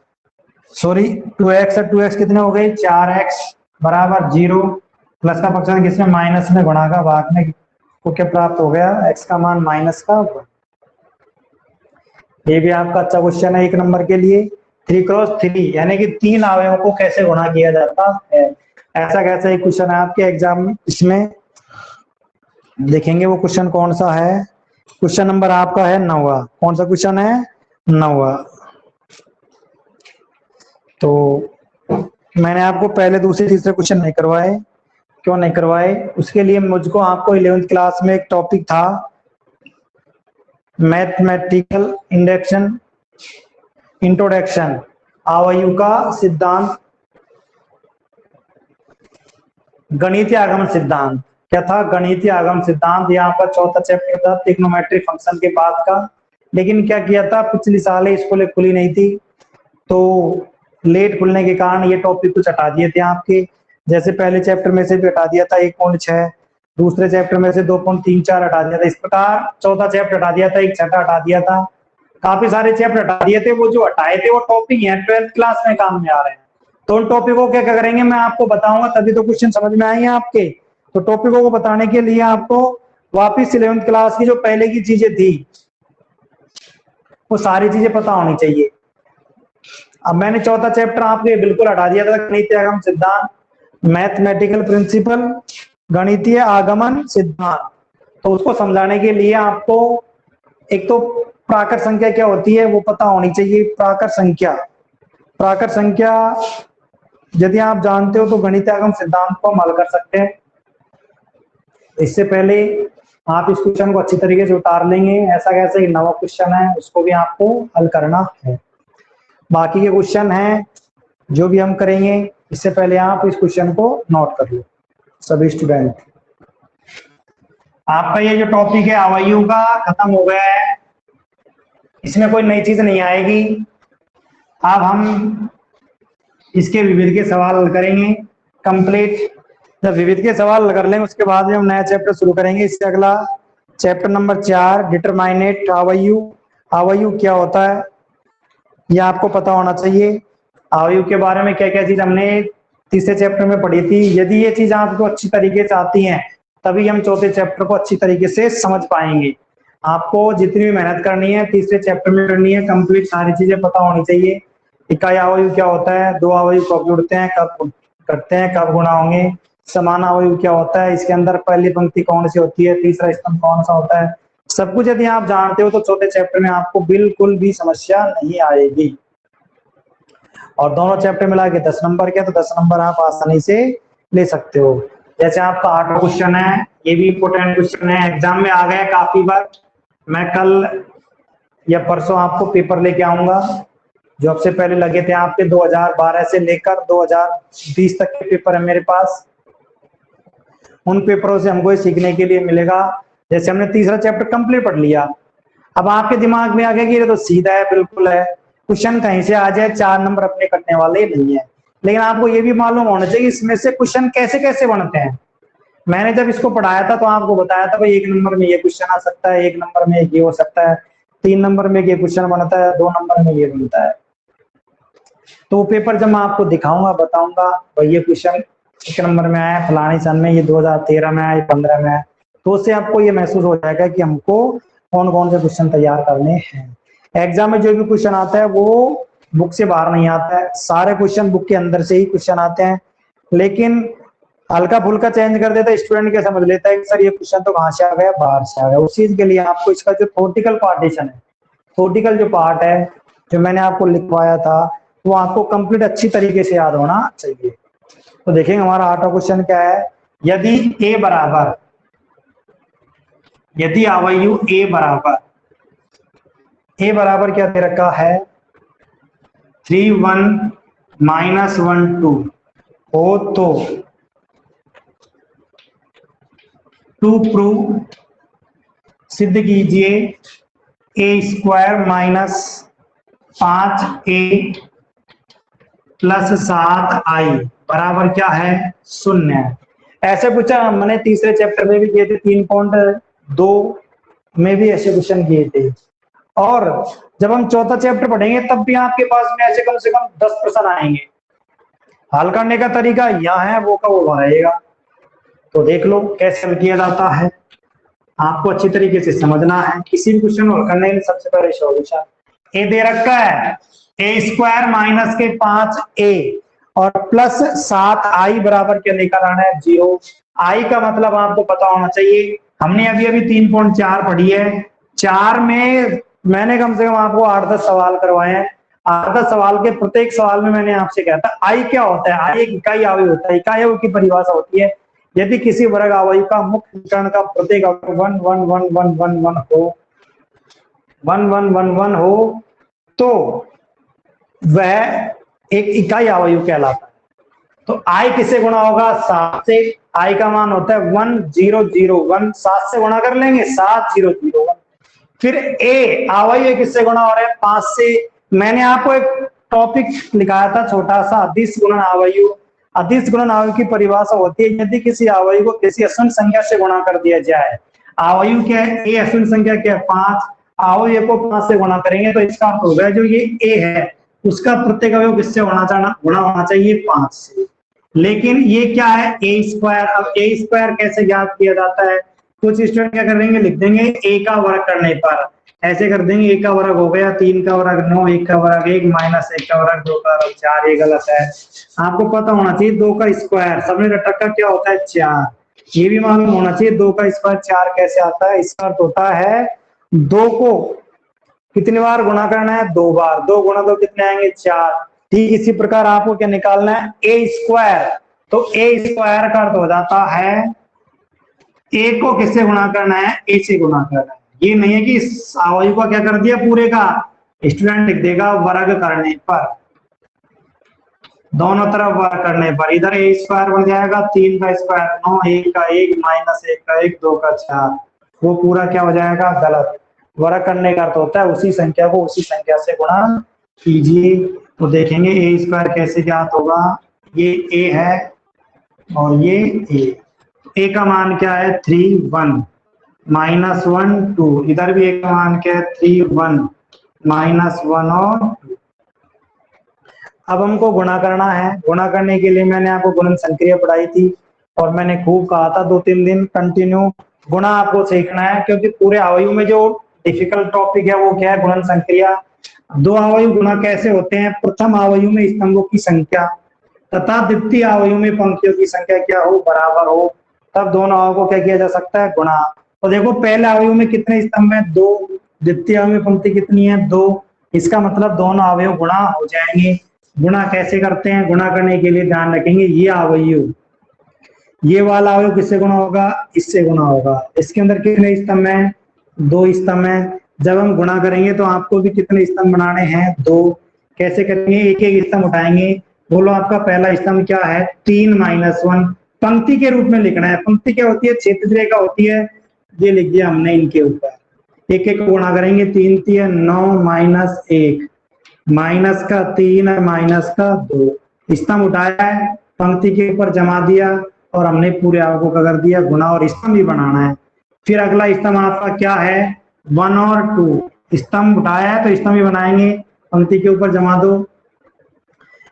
Speaker 1: सॉरी 2x और 2x कितने हो गए 4x बराबर 0, प्लस का फंक्शन किसमें माइनस में, गुणा का भाग में, को क्या प्राप्त हो गया x का मान माइनस का 1। ये भी आपका अच्छा क्वेश्चन है 1 नंबर के लिए। 3x3 यानी कि 3 अवयवों को कैसे गुणा किया जाता है, ऐसा कैसा एक क्वेश्चन है आपके एग्जाम में। इसमें देखेंगे वो क्वेश्चन कौन सा है। क्वेश्चन नंबर आपका है 9वां। कौन सा क्वेश्चन है 9वां। तो मैंने आपको पहले दूसरे तीसरे क्वेश्चन नहीं करवाए। क्यों नहीं करवाए, उसके लिए मुझको आपको 11th क्लास में एक टॉपिक था मैथमेटिकल इंट्रोडक्शन, आयु का सिद्धांत, गणितीय आगमन सिद्धांत। क्या था, गणितीय आगमन सिद्धांत। यहाँ पर चौथा चैप्टर था ट्रिग्नोमेट्रिक फंक्शन के बाद का। लेकिन क्या किया था, पिछली साल स्कूलें खुली नहीं थी, तो लेट खुलने के कारण ये टॉपिक कुछ हटा दिए थे आपके। जैसे पहले चैप्टर में से भी हटा दिया था 1.6, दूसरे चैप्टर में से 2.34 हटा दिया था। इस प्रकार चौथा चैप्टर हटा दिया था, एक छठा हटा दिया था, काफी सारे चैप्टर हटा दिए थे। वो जो हटाए थे वो टॉपिक है 12th क्लास में काम में आ रहे हैं। तो उन टॉपिकों को क्या करेंगे, मैं आपको बताऊंगा, तभी तो क्वेश्चन समझ में आएंगे आपके। तो टॉपिकों को बताने के लिए आपको वापिस 11th क्लास की जो पहले की चीजें थी वो सारी चीजें पता होनी चाहिए। अब मैंने चौथा चैप्टर आपके बिल्कुल हटा दिया था, गणितीय आगमन सिद्धांत, मैथमेटिकल प्रिंसिपल, गणितीय आगमन सिद्धांत। तो उसको समझाने के लिए आपको एक तो प्राकृत संख्या क्या होती है वो पता होनी चाहिए। प्राकृत संख्या यदि आप जानते हो तो गणितीय आगमन सिद्धांत को हम हल कर सकते हैं। इससे पहले आप इस क्वेश्चन को अच्छी तरीके से उतार लेंगे। ऐसा कैसे एक नवा क्वेश्चन है उसको भी आपको हल करना है। बाकी के क्वेश्चन हैं जो भी हम करेंगे, इससे पहले आप इस क्वेश्चन को नोट कर लो सभी स्टूडेंट। आपका ये जो टॉपिक है अवयव का खत्म हो गया है, इसमें कोई नई चीज नहीं आएगी। अब हम इसके विविध के सवाल हल करेंगे कंप्लीट। जब विविध के सवाल कर लेंगे उसके बाद में हम नया चैप्टर शुरू करेंगे। इससे अगला चैप्टर नंबर 4 डिटरमाइनेट अवयव। अवयव क्या होता है ये आपको पता होना चाहिए। अवयव के बारे में क्या क्या चीज हमने तीसरे चैप्टर में पढ़ी थी। यदि ये चीज आपको अच्छी तरीके से आती है तभी हम चौथे चैप्टर को अच्छी तरीके से समझ पाएंगे। आपको जितनी भी मेहनत करनी है तीसरे चैप्टर में करनी है, कंप्लीट सारी चीजें पता होनी चाहिए। इकाई अवयव क्या होता है, दो अवयव कब जुड़ते हैं, कब करते हैं, कब गुणा होंगे, समान अवयव क्या होता है, इसके अंदर पहली पंक्ति कौन सी होती है, तीसरा स्तंभ कौन सा होता है, सब कुछ यदि आप जानते हो तो चौथे चैप्टर में आपको बिल्कुल भी समस्या नहीं आएगी। और दोनों चैप्टर मिला के 10 नंबर के, तो 10 नंबर आप आसानी से ले सकते हो। जैसे आपका 8वां क्वेश्चन है, ये भी इंपोर्टेंट क्वेश्चन है, एग्जाम में आ गया काफी बार। मैं कल या परसों आपको पेपर लेके आऊंगा जो आपसे पहले लगे थे आपके 2012 से लेकर 2020 तक के पेपर है मेरे पास। उन पेपरों से हमको सीखने के लिए मिलेगा। जैसे हमने तीसरा चैप्टर कंप्लीट पढ़ लिया, अब आपके दिमाग में आ गया कि ये तो सीधा है, बिल्कुल है, क्वेश्चन कहीं से आ जाए 4 नंबर अपने कटने वाले नहीं है। लेकिन आपको ये भी मालूम होना चाहिए इसमें से क्वेश्चन कैसे कैसे बनते हैं। मैंने जब इसको पढ़ाया था तो आपको बताया था भाई 1 नंबर में ये क्वेश्चन आ सकता है, 1 नंबर में ये हो सकता है, 3 नंबर में ये क्वेश्चन बनता है, 2 नंबर में ये बनता है। तो पेपर जब मैं आपको दिखाऊंगा बताऊंगा भाई ये क्वेश्चन 1 नंबर में आया फलानी सन में, ये 2013 में आया, 15 में आया, तो उससे आपको ये महसूस हो जाएगा कि हमको कौन कौन से क्वेश्चन तैयार करने हैं। एग्जाम में जो भी क्वेश्चन आता है वो बुक से बाहर नहीं आता है, सारे क्वेश्चन बुक के अंदर से ही क्वेश्चन आते हैं। लेकिन हल्का फुल्का चेंज कर देता है, स्टूडेंट क्या समझ लेता है कि सर ये क्वेश्चन तो कहाँ से आ गया, बाहर से आ गया। उस चीज के लिए आपको इसका जो थ्योरेटिकल पार्टीशन है, थ्योरेटिकल जो पार्ट है जो मैंने आपको लिखवाया था वो आपको कंप्लीट अच्छी तरीके से याद होना चाहिए। तो देखेंगे हमारा 8वां क्वेश्चन क्या है। यदि अवयव ए बराबर क्या दे रखा है 3 1 -1 2 हो तो टू प्रूव सिद्ध कीजिए ए square minus 5a plus 7i बराबर क्या है 0। ऐसे पूछा मैंने तीसरे चैप्टर में भी किए थे, 3.2 में भी ऐसे क्वेश्चन किए थे। और जब हम चौथा चैप्टर पढ़ेंगे तब भी आपके पास में ऐसे कम से कम 10 प्रश्न आएंगे। हल करने का तरीका यहाँ है, वो का वो रहेगा, तो देख लो कैसे हल किया जाता है। आपको अच्छी तरीके से समझना है। किसी भी क्वेश्चन को हल करने के लिए सबसे पहले सॉल्यूशन ए दे रखा है, ए स्क्वायर माइनस के 5a और प्लस 7i बराबर क्या लेकर आना है 0। आई का मतलब आपको पता होना चाहिए। हमने अभी अभी 3.4 पढ़ी है, 4 में मैंने कम से कम आपको 8-10 सवाल करवाए हैं। 8-10 सवाल के प्रत्येक सवाल में मैंने आपसे कहा था आई क्या होता है। आई एक इकाई अवयव होता है। इकाई अवयव की परिभाषा होती है यदि किसी वर्ग अवयव का मुख्य विकर्ण का प्रत्येक अवयव 1 1 1 1 1 1 हो 1 1 1 1 हो तो वह एक इकाई अवयव कहलाता है। तो आई किससे गुणा होगा 7 से। आई का मान होता है 1 0 0 1, 7 से गुणा कर लेंगे 7 0 0 1। फिर ए अवयव किससे गुणा हो रहा है 5 से। मैंने आपको एक टॉपिक लिखाया था छोटा सा, अदिश गुणन अवयव। अदिश गुणन अवयव की परिभाषा होती है यदि किसी अवयव को किसी अशून्य संख्या से गुणा कर दिया जाए। अवयव क्या है ए, अशून्य संख्या क्या है 5, अवयव को 5 से गुणा करेंगे तो इसका अर्थ होगा जो ये ए है उसका प्रत्येक अवयव किससे गुणा होना चाहिए 5 से। लेकिन ये क्या है ए स्क्वायर। अब ए स्क्वायर कैसे ज्ञात किया जाता है, कुछ स्टूडेंट क्या करेंगे लिख देंगे ए का वर्ग करने पर ऐसे कर देंगे, ए का वर्ग हो गया 3 का वर्ग 9, 1 का वर्ग 1 माइनस 1 का वर्ग 2 का वर्ग 4। ये गलत है। आपको पता होना चाहिए 2 का स्क्वायर सबने रटका क्या होता है 4। ये भी मालूम होना चाहिए 2 का स्क्वायर 4 कैसे आता है। इसका अर्थ होता है 2 को कितनी बार गुणा करना है 2 बार। 2 गुणा 2 कितने आएंगे 4। ठीक इसी प्रकार आपको क्या निकालना है ए स्क्वायर। तो ए स्क्वायर का अर्थ हो जाता है ए को किससे गुणा करना है ए से गुणा करना है। ये नहीं है कि अवयव का क्या कर दिया पूरे का, स्टूडेंट लिख देगा वर्ग करने पर, दोनों तरफ वर्ग करने पर। इधर ए स्क्वायर बन जाएगा 3 का स्क्वायर 9, 1 का 1 माइनस 1 का 1 2 का 4। वो पूरा क्या हो जाएगा गलत। वर्ग करने का अर्थ होता है उसी संख्या को उसी संख्या से गुणा कीजिए। तो देखेंगे ए स्क्वायर कैसे ज्ञात होगा। ये ए है और ये ए का मान क्या है 3 1 माइनस 1 2। इधर भी ए का मान क्या है 3 1 माइनस 1 और 2। अब हमको गुणा करना है। गुणा करने के लिए मैंने आपको गुणन संक्रिया पढ़ाई थी और मैंने खूब कहा था 2-3 दिन कंटिन्यू गुणा आपको सीखना है, क्योंकि पूरे अवयव में जो डिफिकल्ट टॉपिक है वो क्या है गुणन संक्रिया। दो अवयव गुणा कैसे होते हैं, प्रथम अवयव में स्तंभों की संख्या तथा द्वितीय अवयव में पंक्तियों की संख्या क्या हो बराबर हो, तब दोनों अवयव को क्या किया जा सकता है गुणा। तो देखो पहले अवयव में कितने स्तंभ है 2, द्वितीय अवयव में पंक्ति कितनी है 2। इसका मतलब दोनों अवयव गुणा हो जाएंगे। गुणा कैसे करते हैं, गुणा करने के लिए ध्यान रखेंगे ये अवयव, ये वाला अवयव किससे गुणा होगा इससे गुणा होगा। इसके अंदर कितने स्तंभ है 2 स्तंभ है। जब हम गुणा करेंगे तो आपको भी कितने स्तंभ बनाने हैं 2। कैसे करेंगे एक एक स्तंभ उठाएंगे। बोलो आपका पहला स्तंभ क्या है 3 माइनस 1। पंक्ति के रूप में लिखना है। पंक्ति क्या होती है क्षैतिज रेखा होती है, ये लिख दिया हमने इनके ऊपर। एक एक को गुणा करेंगे 3 3 9 माइनस 1 माइनस का 3 है माइनस का 2। स्तंभ उठाया है पंक्ति के ऊपर जमा दिया और हमने पूरे अवयव को कर दिया गुणा, और स्तंभ भी बनाना है। फिर अगला स्तंभ आपका क्या है 1 और 2। स्तंभ उठाया है तो स्तंभ भी बनाएंगे, पंक्ति के ऊपर जमा दो।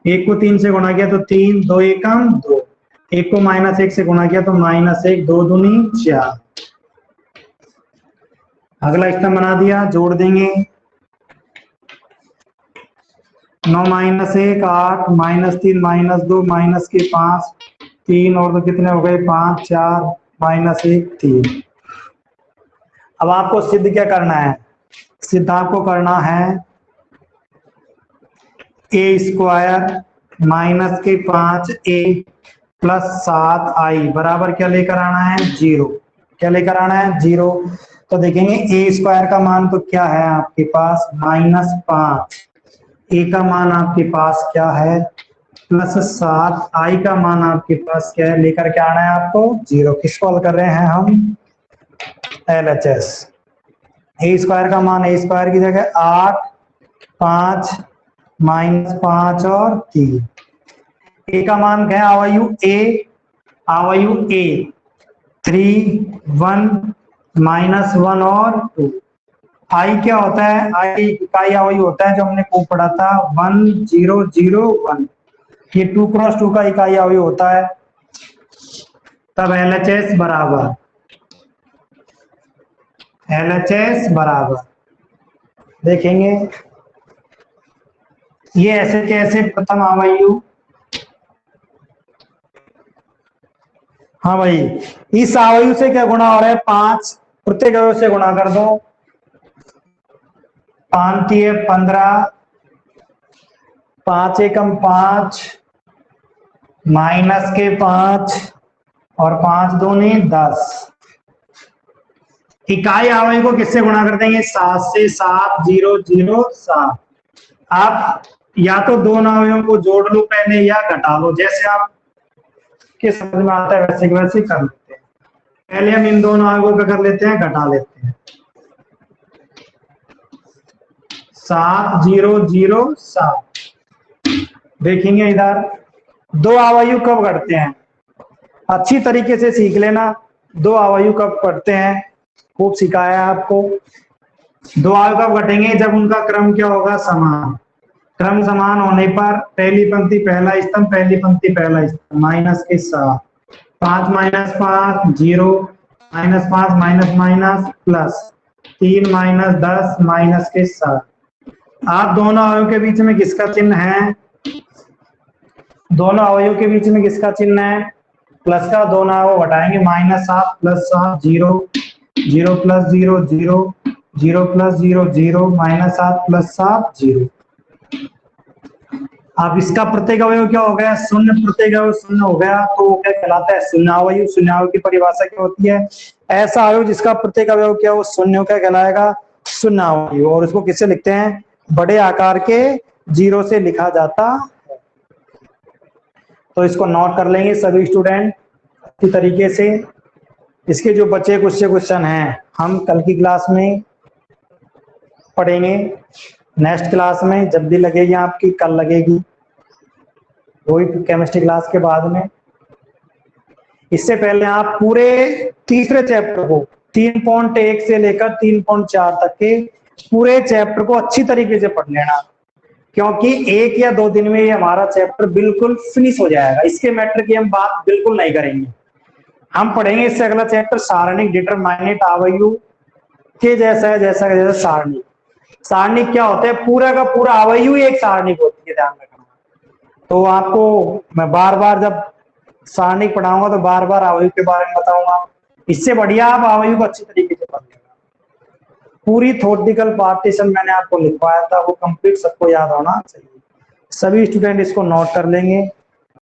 Speaker 1: 1 को 3 से गुणा किया तो 3 2 1 2। 1 को माइनस 1 से गुणा किया तो माइनस 1 2 दूनी 4। अगला स्तंभ बना दिया, जोड़ देंगे 9 माइनस 1 8 माइनस 3 माइनस 2 माइनस के 5 3 और 2 कितने हो गए 5 4 माइनस 1 3। अब आपको सिद्ध क्या करना है, सिद्ध आपको करना है ए स्क्वायर माइनस के 5a प्लस 7i बराबर क्या लेकर आना है 0। क्या लेकर आना है 0। तो देखेंगे ए स्क्वायर का मान तो क्या है आपके पास -5, ए का मान आपके पास क्या है प्लस 7, आई का मान आपके पास क्या है लेकर के आना है आपको 0। किसको हल कर रहे हैं हम LHS। ए स्क्वायर का मान ए स्क्वायर की जगह 8, 5 -5 और 3। ए का मान क्या है? आवायु ए 3, 1 -1 और 2। आई क्या होता है? आई इकाई आवायु होता है जो हमने को पढ़ा था 1 0 0 1। ये 2 क्रॉस 2 का इकाई आवायु होता है। तब LHS बराबर देखेंगे ये ऐसे कैसे प्रथम आवायु। हाँ भाई, इस आवायु से क्या गुणा हो रहा है? 5 प्रत्येक अवयव से गुणा कर दो। 5 3 15, 5 एकम 5 माइनस के 5 और 5 दूनी 10। इकाई आवायु को किससे गुणा कर देंगे? 7 से। 7 0 0 7। आप या तो दोनों अवयवों को जोड़ लो पहले या घटा लो, जैसे आप के समझ में आता है वैसे वैसे कर लेते हैं। पहले हम इन दोनों अवयवों को कर लेते हैं, घटा लेते हैं। 7 0 0 7। देखेंगे इधर दो आवायु कब घटते हैं, अच्छी तरीके से सीख लेना। दो आवायु कब घटते हैं, खूब सिखाया आपको। दो आवायु कब घटेंगे? जब उनका क्रम क्या होगा? समान। क्रम समान होने पर पहली पंक्ति पहला स्तंभ, पहली पंक्ति पहला स्तंभ। माइनस के 7, 5 -5 0, -5 माइनस प्लस 3 -10 माइनस के 7। आप दोनों अवयव के बीच में किसका चिन्ह है? दोनों अवयव के बीच में किसका चिन्ह है? प्लस का। दोनों अवयव घटाएंगे। -7 + 7 0, 0 + 0 0, 0 + 0 0, -7 + 7 0। अब इसका प्रत्येक अवयव क्या हो गया? शून्य। प्रत्येक अवयव शून्य हो गया तो वो क्या कहलाता है? शून्यावयु। शून्यावयु की परिभाषा क्या होती है? ऐसा अवयव जिसका प्रत्येक अवयव क्या हो? शून्य, क्या कहलाएगा? शून्यावयु। और उसको किससे लिखते हैं? बड़े आकार के 0 से लिखा जाता है। तो इसको नोट कर लेंगे सभी स्टूडेंट अच्छी तरीके से। इसके जो बचे कुछ से क्वेश्चन हैं हम कल की क्लास में पढ़ेंगे। नेक्स्ट क्लास में जब भी लगेगी आपकी, कल लगेगी, वही केमिस्ट्री क्लास के बाद में। इससे पहले आप पूरे तीसरे चैप्टर को 3.1 से लेकर 3.4 तक के पूरे चैप्टर को अच्छी तरीके से पढ़ लेना, क्योंकि 1 या 2 दिन में ये हमारा चैप्टर बिल्कुल फिनिश हो जाएगा। इसके मैटर की हम बात बिल्कुल नहीं करेंगे। हम पढ़ेंगे इससे अगला चैप्टर सारणिक डिटरमिनेंट आवायु के जैसा है, जैसा सारणिक। सारणिक क्या होता है? पूरा का पूरा आवायु एक सारणिक होती है, ध्यान रखना। तो आपको मैं बार बार जब सारणिक पढ़ाऊंगा तो बार बार आवायु के बारे में बताऊंगा। इससे बढ़िया आप आवायु को अच्छी तरीके से पढ़ लेना। पूरी थ्योरेटिकल पार्टीशन मैंने आपको लिखवाया था, वो कंप्लीट सबको याद होना चाहिए। सभी स्टूडेंट इसको नोट कर लेंगे।